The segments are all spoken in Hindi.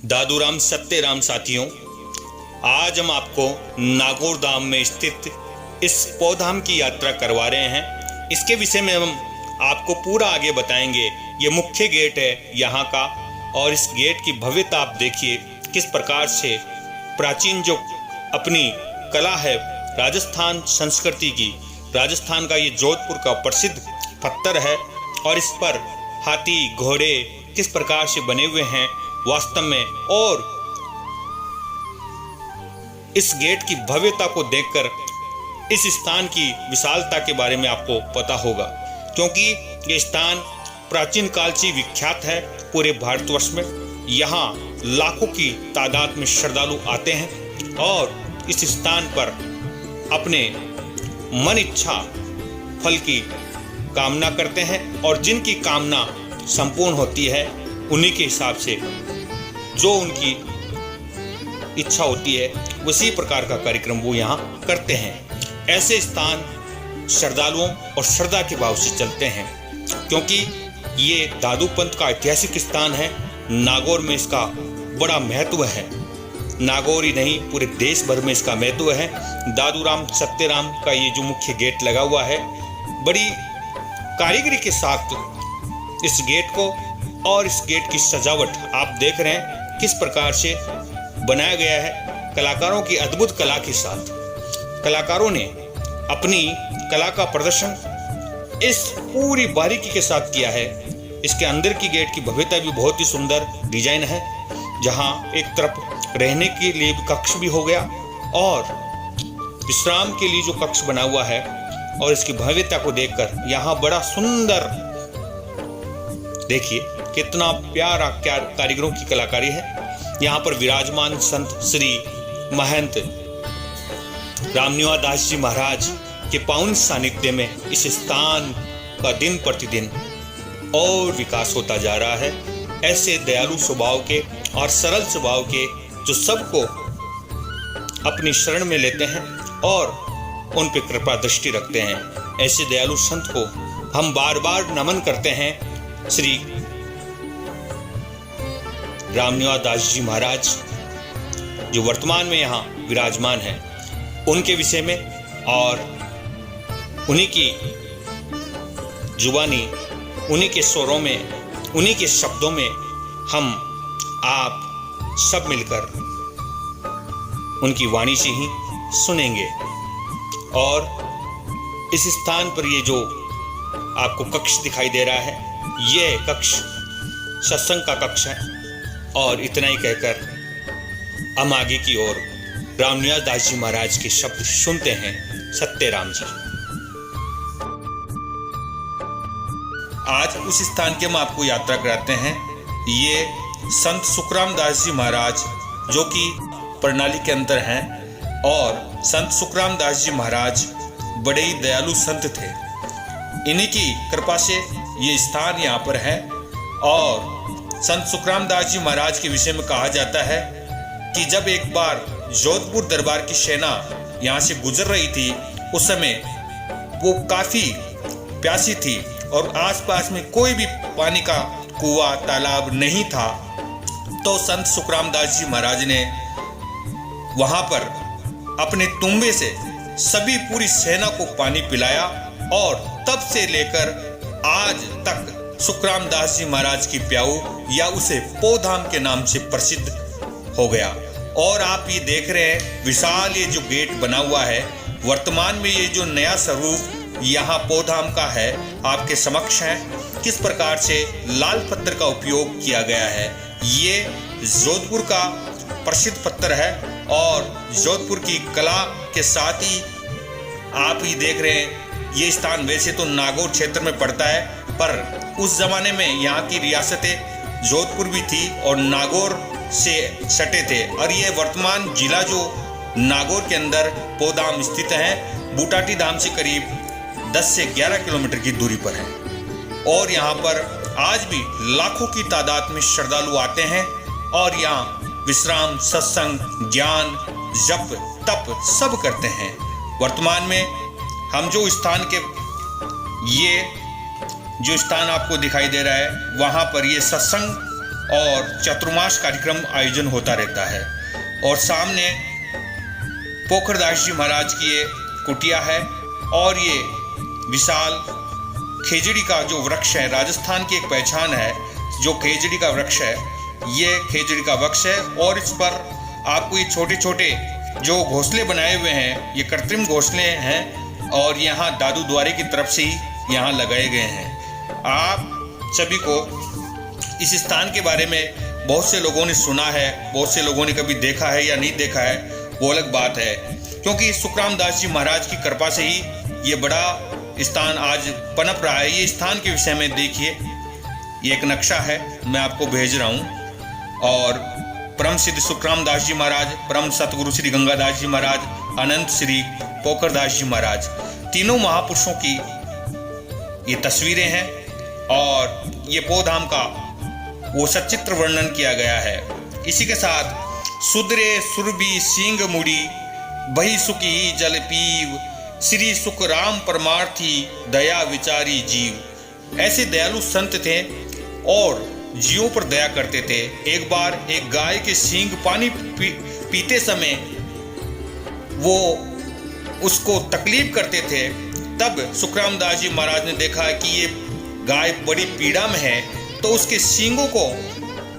दादूराम सत्यराम साथियों, आज हम आपको नागौर धाम में स्थित इस पौधाम की यात्रा करवा रहे हैं। इसके विषय में हम आपको पूरा आगे बताएंगे। ये मुख्य गेट है यहाँ का, और इस गेट की भव्यता आप देखिए किस प्रकार से प्राचीन जो अपनी कला है राजस्थान संस्कृति की, राजस्थान का ये जोधपुर का प्रसिद्ध पत्थर है, और इस पर हाथी घोड़े किस प्रकार से बने हुए हैं वास्तव में। और इस गेट की भव्यता को देखकर इस स्थान की विशालता के बारे में आपको पता होगा, क्योंकि ये स्थान प्राचीन काल से विख्यात है पूरे भारतवर्ष में। यहाँ लाखों की तादाद में श्रद्धालु आते हैं और इस स्थान पर अपने मन इच्छा फल की कामना करते हैं, और जिनकी कामना संपूर्ण होती है उन्हीं के हिसाब से जो उनकी इच्छा होती है उसी प्रकार का कार्यक्रम वो यहाँ करते हैं। ऐसे स्थान श्रद्धालुओं और श्रद्धा के भाव से चलते हैं, क्योंकि ये दादू पंथ का ऐतिहासिक स्थान है। नागौर में इसका बड़ा महत्व है, नागौर ही नहीं पूरे देश भर में इसका महत्व है। दादूराम सत्यराम का ये जो मुख्य गेट लगा हुआ है, बड़ी कारीगरी के साथ इस गेट को और इस गेट की सजावट आप देख रहे हैं किस प्रकार से बनाया गया है। कलाकारों की अद्भुत कला के साथ कलाकारों ने अपनी कला का प्रदर्शन इस पूरी बारीकी के साथ किया है। इसके अंदर की गेट की भव्यता भी बहुत ही सुंदर डिजाइन है, जहां एक तरफ रहने के लिए भी कक्ष भी हो गया और विश्राम के लिए जो कक्ष बना हुआ है। और इसकी भव्यता को देखकर यहाँ बड़ा सुंदर, देखिए कितना प्यारा कारीगरों की कलाकारी है। यहाँ पर विराजमान संत श्री महंत रामनिवास दास जी महाराज के पावन सानिध्य में इस स्थान का दिन प्रतिदिन और विकास होता जा रहा है। ऐसे दयालु स्वभाव के और सरल स्वभाव के जो सबको अपनी शरण में लेते हैं और उन पर कृपा दृष्टि रखते हैं, ऐसे दयालु संत को हम बार बार नमन करते हैं। श्री रामनिवास दास जी महाराज जो वर्तमान में यहाँ विराजमान हैं, उनके विषय में और उन्हीं की जुबानी, उन्हीं के स्वरों में, उन्हीं के शब्दों में हम आप सब मिलकर उनकी वाणी से ही सुनेंगे। और इस स्थान पर ये जो आपको कक्ष दिखाई दे रहा है, ये कक्ष सत्संग का कक्ष है। और इतना ही कहकर हम आगे की ओर रामनिवास दास जी महाराज के शब्द सुनते हैं। सत्यराम जी, आज उस स्थान के हम आपको यात्रा कराते हैं। ये संत सुखराम दास जी महाराज जो कि प्रणाली के अंदर हैं, और संत सुखराम दास जी महाराज बड़े ही दयालु संत थे। इन्हीं की कृपा से ये स्थान यहाँ पर है। और संत सुखराम दास जी महाराज के विषय में कहा जाता है कि जब एक बार जोधपुर दरबार की सेना यहाँ से गुजर रही थी, उस समय वो काफी प्यासी थी और आसपास में कोई भी पानी का कुआं तालाब नहीं था। तो संत सुखराम दास जी महाराज ने वहां पर अपने तुंबे से सभी पूरी सेना को पानी पिलाया, और तब से लेकर आज तक सुखराम दास जी महाराज की प्याऊ या उसे पौधाम के नाम से प्रसिद्ध हो गया। और आप ये देख रहे हैं विशाल ये जो गेट बना हुआ है, वर्तमान में ये जो नया स्वरूप यहाँ पौधाम का है आपके समक्ष है। किस प्रकार से लाल पत्थर का उपयोग किया गया है, ये जोधपुर का प्रसिद्ध पत्थर है। और जोधपुर की कला के साथ ही आप ही देख रहे हैं ये स्थान वैसे तो नागौर क्षेत्र में पड़ता है, पर उस जमाने में यहाँ की रियासतें जोधपुर भी थी और नागौर से सटे थे। और ये वर्तमान जिला जो नागौर के अंदर पौधाम स्थित है, बूटाटी धाम से करीब 10 से 11 किलोमीटर की दूरी पर है। और यहाँ पर आज भी लाखों की तादाद में श्रद्धालु आते हैं और यहाँ विश्राम, सत्संग, ज्ञान, जप, तप सब करते हैं। वर्तमान में हम जो स्थान के ये जो स्थान आपको दिखाई दे रहा है, वहाँ पर ये सत्संग और चतुर्मास कार्यक्रम आयोजन होता रहता है। और सामने पोखरदास जी महाराज की ये कुटिया है और ये विशाल खेजड़ी का जो वृक्ष है, राजस्थान की एक पहचान है जो खेजड़ी का वृक्ष है, ये खेजड़ी का वृक्ष है। और इस पर आपको ये छोटे छोटे जो घोंसले बनाए हुए हैं, ये कृत्रिम घोंसले हैं और यहाँ दादू द्वारे की तरफ से ही यहाँ लगाए गए हैं। आप सभी को इस स्थान के बारे में बहुत से लोगों ने सुना है, बहुत से लोगों ने कभी देखा है या नहीं देखा है, वो अलग बात है, क्योंकि सुखराम दास जी महाराज की कृपा से ही ये बड़ा स्थान आज पनप रहा है। ये स्थान के विषय में देखिए, ये एक नक्शा है, मैं आपको भेज रहा हूँ। और परम सिद्ध सुखराम दास जी महाराज, परम सतगुरु श्री गंगादास जी महाराज, अनंत श्री पोखरदास जी महाराज, तीनों महापुरुषों की ये तस्वीरें हैं और ये पौधाम का वो सचित्र वर्णन किया गया है। इसी के साथ सुदरे सुरभि सिंह मुड़ी बही सुखी जल पीव श्री सुख राम परमार्थी दया विचारी जीव। ऐसे दयालु संत थे और जीवों पर दया करते थे। एक बार एक गाय के सींग पानी पीते समय वो उसको तकलीफ करते थे, तब सुखराम दास जी महाराज ने देखा कि ये गाय बड़ी पीड़ा में है, तो उसके सींगों को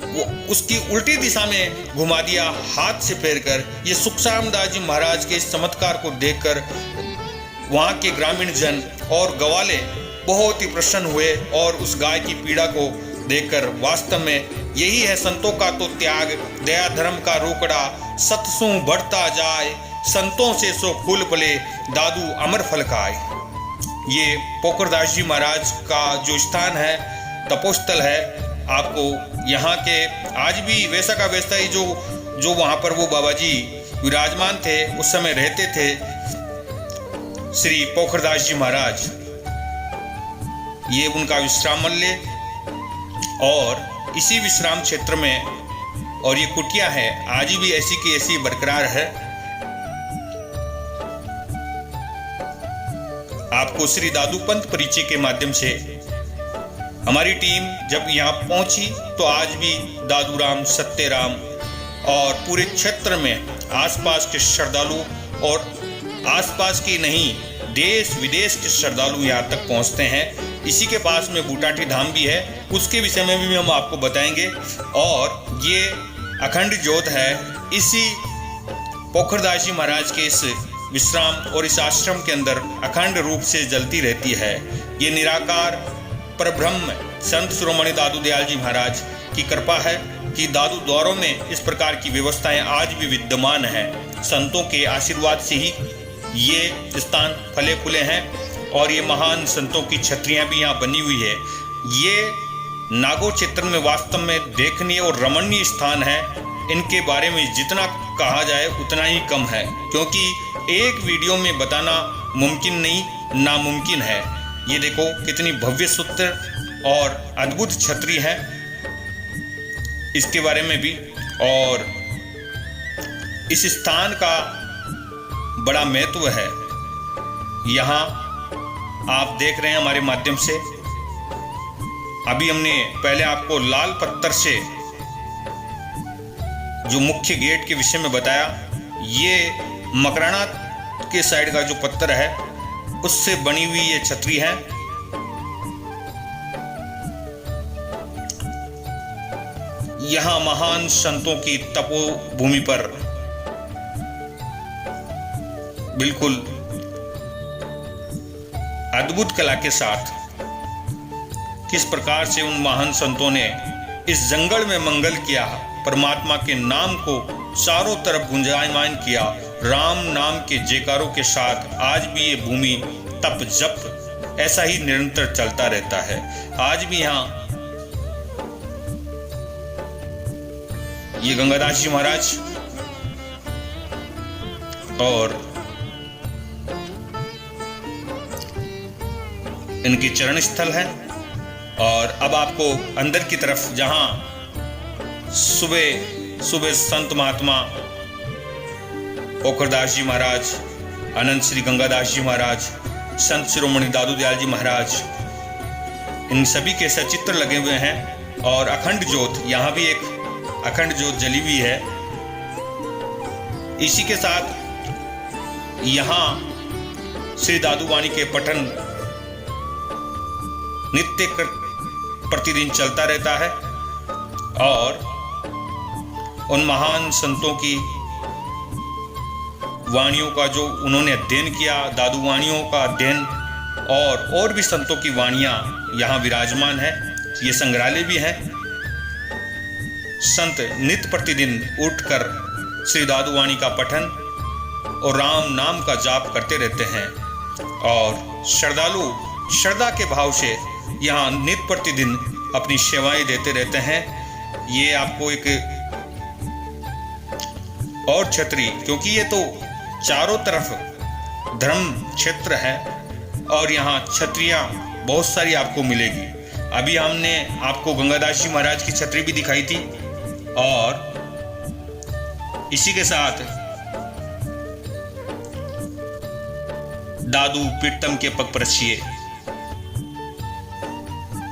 वो उसकी उल्टी दिशा में घुमा दिया हाथ से फेरकर। ये सुखराम दास जी महाराज के इस चमत्कार को देखकर वहाँ के ग्रामीण जन और गवाले बहुत ही प्रसन्न हुए और उस गाय की पीड़ा को देखकर वास्तव में यही है संतों का तो त्याग, दया धर्म का रोकड़ा, सतसु बढ़ता जाए, संतों से सो फूल फले, दादू अमर फल खाए। ये पोखरदास जी महाराज का जो स्थान है, तपोस्थल है, आपको यहाँ के आज भी वैसा का वैसा ही जो वहाँ पर वो बाबा जी विराजमान थे, उस समय रहते थे श्री पोखरदास जी महाराज, ये उनका विश्राम मल्ले। और इसी विश्राम क्षेत्र में और ये कुटिया है आज भी ऐसी की ऐसी बरकरार है। आपको श्री दादू पंत परिचय के माध्यम से हमारी टीम जब यहाँ पहुंची तो आज भी दादू राम, सत्य राम और पूरे क्षेत्र में आसपास के श्रद्धालु और आसपास की नहीं देश विदेश के श्रद्धालु यहाँ तक पहुँचते हैं। इसी के पास में बूटाटी धाम भी है, उसके विषय में भी हम आपको बताएंगे। और ये अखंड ज्योत है, इसी पोखरदास जी महाराज के इस विश्राम और इस आश्रम के अंदर अखंड रूप से जलती रहती है। ये निराकार परब्रह्म संत शिरोमणि दादू दयाल जी महाराज की कृपा है कि दादू द्वारों में इस प्रकार की व्यवस्थाएं आज भी विद्यमान है। संतों के आशीर्वाद से ही ये स्थान फले फूले हैं और ये महान संतों की छत्रियां भी यहाँ बनी हुई है। ये नागौर क्षेत्र में वास्तव में देखनीय और रमणीय स्थान है। इनके बारे में जितना कहा जाए उतना ही कम है, क्योंकि एक वीडियो में बताना मुमकिन नहीं, नामुमकिन है। ये देखो कितनी भव्य सूत्र और अद्भुत छतरी है, इसके बारे में भी। और इस स्थान का बड़ा महत्व है। यहाँ आप देख रहे हैं हमारे माध्यम से, अभी हमने पहले आपको लाल पत्थर से जो मुख्य गेट के विषय में बताया, ये मकराना के साइड का जो पत्थर है उससे बनी हुई ये छतरी है। यहाँ महान संतों की तपोभूमि पर बिल्कुल अद्भुत कला के साथ किस प्रकार से उन महान संतों ने इस जंगल में मंगल किया, परमात्मा के नाम को चारों तरफ गुंजायमान किया, राम नाम के जयकारों के साथ आज भी ये भूमि तप जप ऐसा ही निरंतर चलता रहता है। आज भी यहाँ ये गंगादास जी महाराज और इनकी चरण स्थल है। और अब आपको अंदर की तरफ जहां सुबह सुबह संत महात्मा पोखरदास जी महाराज, अनंत श्री गंगादास जी महाराज, संत शिरोमणि दादू दयाल जी महाराज, इन सभी के सचित्र लगे हुए हैं। और अखंड ज्योत, यहाँ भी एक अखंड ज्योत जली हुई है। इसी के साथ यहाँ श्री दादूवाणी के पठन नित्य प्रतिदिन चलता रहता है और उन महान संतों की वाणियों का जो उन्होंने अध्ययन किया, दादू वाणियों का अध्ययन और भी संतों की वाणियाँ यहाँ विराजमान है। ये संग्रहालय भी है। संत नित्य प्रतिदिन उठकर श्री दादू वाणी का पठन और राम नाम का जाप करते रहते हैं और श्रद्धालु श्रद्धा के भाव से यहाँ नित्य प्रतिदिन अपनी सेवाएं देते रहते हैं। ये आपको एक और छतरी, क्योंकि ये तो चारों तरफ धर्म क्षेत्र है और यहाँ छतरियाँ बहुत सारी आपको मिलेगी। अभी हमने आपको गंगादास जी महाराज की छतरी भी दिखाई थी और इसी के साथ दादू पीटम के पग परछिए,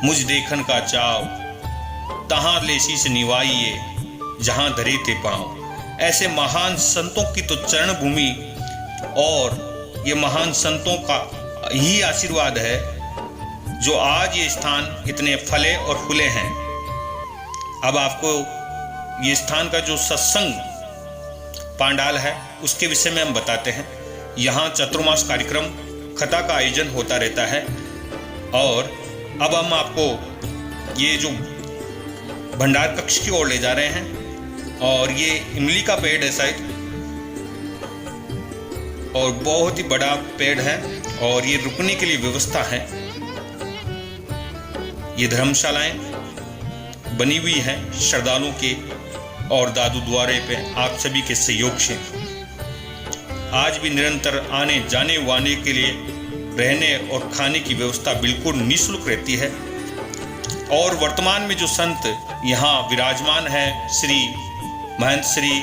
मुझ देखन का चाव, तहां ले शीस निवाइए, जहां धरे थे पांव। ऐसे महान संतों की तो चरण भूमि और ये महान संतों का ही आशीर्वाद है जो आज ये स्थान इतने फले और फूले हैं। अब आपको ये स्थान का जो सत्संग पांडाल है उसके विषय में हम बताते हैं। यहाँ चतुर्मास कार्यक्रम कथा का आयोजन होता रहता है और अब हम आपको ये जो भंडार कक्ष की ओर ले जा रहे हैं और ये इमली का पेड़ है शायद और बहुत ही बड़ा पेड़ है और ये रुकने के लिए व्यवस्था है। ये धर्मशालाएं बनी हुई हैं श्रद्धालुओं के और दादू द्वारे पे आप सभी के सहयोग से। आज भी निरंतर आने जाने वाने के लिए रहने और खाने की व्यवस्था बिल्कुल निःशुल्क रहती है। और वर्तमान में जो संत यहाँ विराजमान है श्री महंत श्री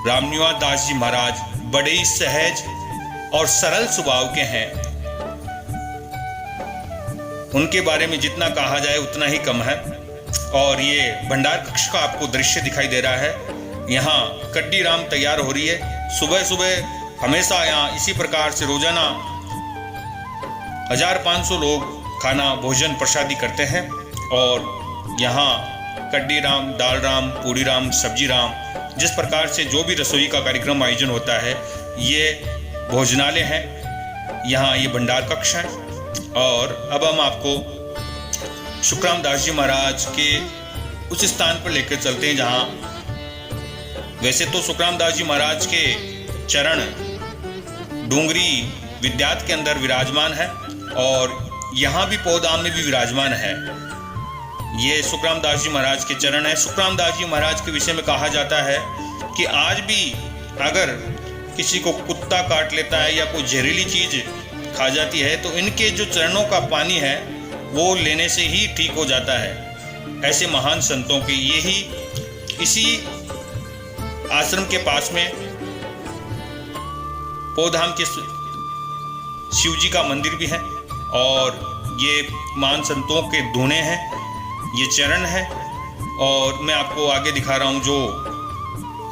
रामनिवास दास जी महाराज बड़े ही सहज और सरल स्वभाव के हैं। उनके बारे में जितना कहा जाए उतना ही कम है। और ये भंडार कक्ष का आपको दृश्य दिखाई दे रहा है। यहाँ कड्डी राम तैयार हो रही है। सुबह सुबह हमेशा यहाँ इसी प्रकार से रोजाना 1500 लोग खाना भोजन प्रसादी करते हैं और यहाँ कड्डी राम, दाल राम, पूरी राम, सब्जी राम, जिस प्रकार से जो भी रसोई का कार्यक्रम आयोजन होता है ये भोजनालय है। यहाँ ये भंडार कक्ष है। और अब हम आपको शुक्राम दास जी महाराज के उस स्थान पर लेकर चलते हैं जहाँ वैसे तो शुक्राम दास जी महाराज के चरण डूंगरी विद्यात के अंदर विराजमान है और यहाँ भी पौधाम में भी विराजमान है। ये शुक्राम दास जी महाराज के चरण है। शुक्राम दास जी महाराज के विषय में कहा जाता है कि आज भी अगर किसी को कुत्ता काट लेता है या कोई जहरीली चीज खा जाती है तो इनके जो चरणों का पानी है वो लेने से ही ठीक हो जाता है। ऐसे महान संतों के यही इसी आश्रम के पास में पौधाम के शिव जी का मंदिर भी है और ये महान संतों के धुने हैं, ये चरण है। और मैं आपको आगे दिखा रहा हूँ जो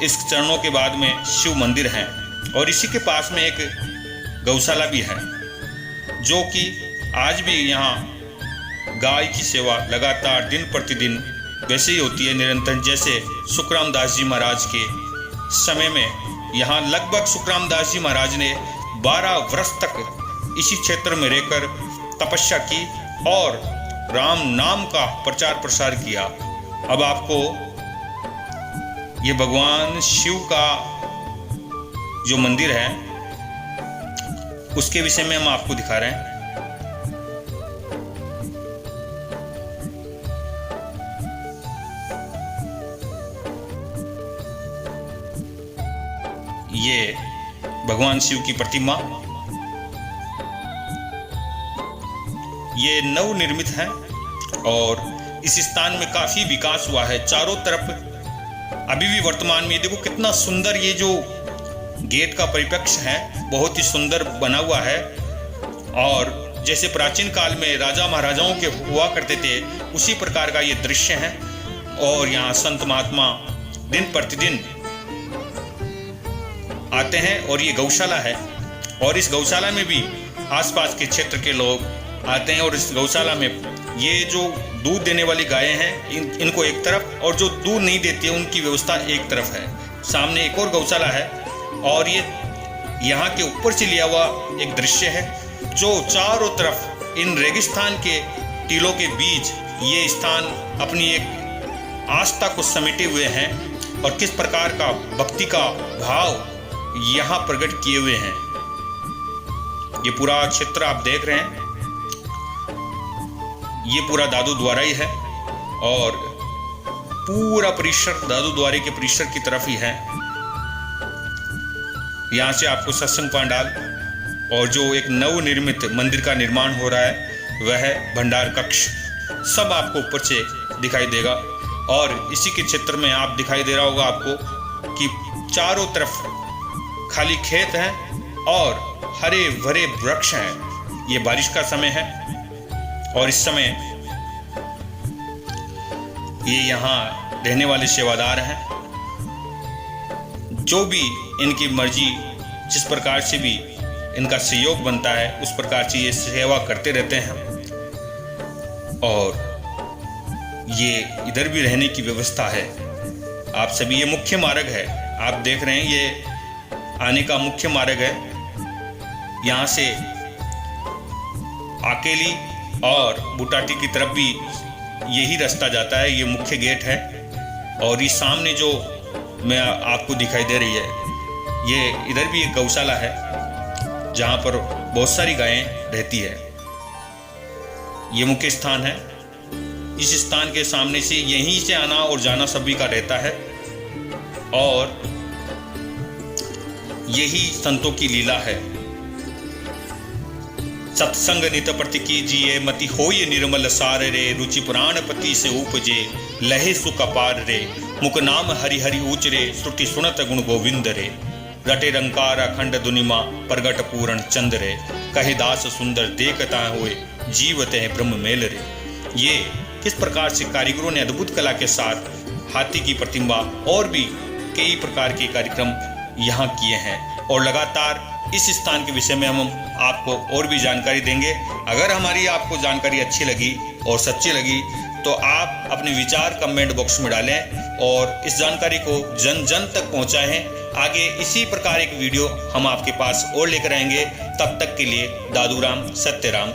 इस चरणों के बाद में शिव मंदिर है और इसी के पास में एक गौशाला भी है जो कि आज भी यहाँ गाय की सेवा लगातार दिन प्रतिदिन वैसे ही होती है निरंतर। जैसे शुक्राम दास जी महाराज के समय में यहाँ लगभग शुक्राम दास जी महाराज ने 12 वर्ष तक इसी क्षेत्र में रहकर तपस्या की और राम नाम का प्रचार प्रसार किया। अब आपको ये भगवान शिव का जो मंदिर है उसके विषय में हम आपको दिखा रहे हैं। ये भगवान शिव की प्रतिमा ये नवनिर्मित है और इस स्थान में काफी विकास हुआ है। चारों तरफ अभी भी वर्तमान में देखो कितना सुंदर ये जो गेट का परिप्रेक्ष्य है बहुत ही सुंदर बना हुआ है और जैसे प्राचीन काल में राजा महाराजाओं के हुआ करते थे, उसी प्रकार का ये दृश्य है। और यहाँ संत महात्मा दिन प्रतिदिन आते हैं और ये गौशाला है, और इस गौशाला में भी आसपास के क्षेत्र के लोग आते हैं। और इस गौशाला में ये जो दूध देने वाली गायें हैं इनको एक तरफ, और जो दूध नहीं देती है उनकी व्यवस्था एक तरफ है। सामने एक और गौशाला है, और ये यहाँ के ऊपर से लिया हुआ एक दृश्य है, जो चारों तरफ इन रेगिस्तान के टीलों के बीच ये स्थान अपनी एक आस्था को समेटे हुए हैं, और किस प्रकार का भक्ति का भाव यहाँ प्रकट किए हुए हैं। ये पूरा क्षेत्र आप देख रहे हैं, ये पूरा दादू द्वारा ही है, और पूरा परिसर दादू द्वारे के परिसर की तरफ ही है। यहाँ से आपको सत्संग पंडाल और जो एक नवनिर्मित मंदिर का निर्माण हो रहा है वह भंडार कक्ष सब आपको ऊपर से दिखाई देगा। और इसी के क्षेत्र में आप दिखाई दे रहा होगा आपको कि चारों तरफ खाली खेत हैं और हरे भरे वृक्ष हैं। ये बारिश का समय है, और इस समय ये यहाँ रहने वाले सेवादार हैं, जो भी इनकी मर्जी जिस प्रकार से भी इनका सहयोग बनता है उस प्रकार से ये सेवा करते रहते हैं। और ये इधर भी रहने की व्यवस्था है। आप सभी, ये मुख्य मार्ग है, आप देख रहे हैं, ये आने का मुख्य मार्ग है। यहाँ से आकेली और बुटाटी की तरफ भी यही रास्ता जाता है, ये मुख्य गेट है। और ये सामने जो मैं आपको दिखाई दे रही है, ये इधर भी एक गौशाला है जहाँ पर बहुत सारी गायें रहती है। ये मुख्य स्थान है। इस स्थान के सामने से यहीं से आना और जाना सभी का रहता है, और यही संतों की लीला है। सत्संग नित प्रति कीजिए, मति होय निर्मल सार रे, रुचि पुराण पति से उपजे, लहे सुख अपार रे, मुख नाम हरि हरि ऊचरे, श्रुति सुनत गुण गोविंद रे, रटे रंकार अखंड दुनिमा, प्रगट पूर्ण चंद रे, कहे दास सुंदर देखता हुए, जीवते हैं ब्रह्म मेल रे। ये किस प्रकार से कारीगरों ने अद्भुत कला के साथ हाथी की प्रतिमा और भी कई प्रकार के कार्यक्रम यहाँ किए हैं, और लगातार इस स्थान के विषय में हम आपको और भी जानकारी देंगे। अगर हमारी आपको जानकारी अच्छी लगी और सच्ची लगी तो आप अपने विचार कमेंट बॉक्स में डालें और इस जानकारी को जन जन तक पहुंचाएं। आगे इसी प्रकार एक वीडियो हम आपके पास और लेकर आएंगे। तब तक के लिए दादूराम सत्यराम।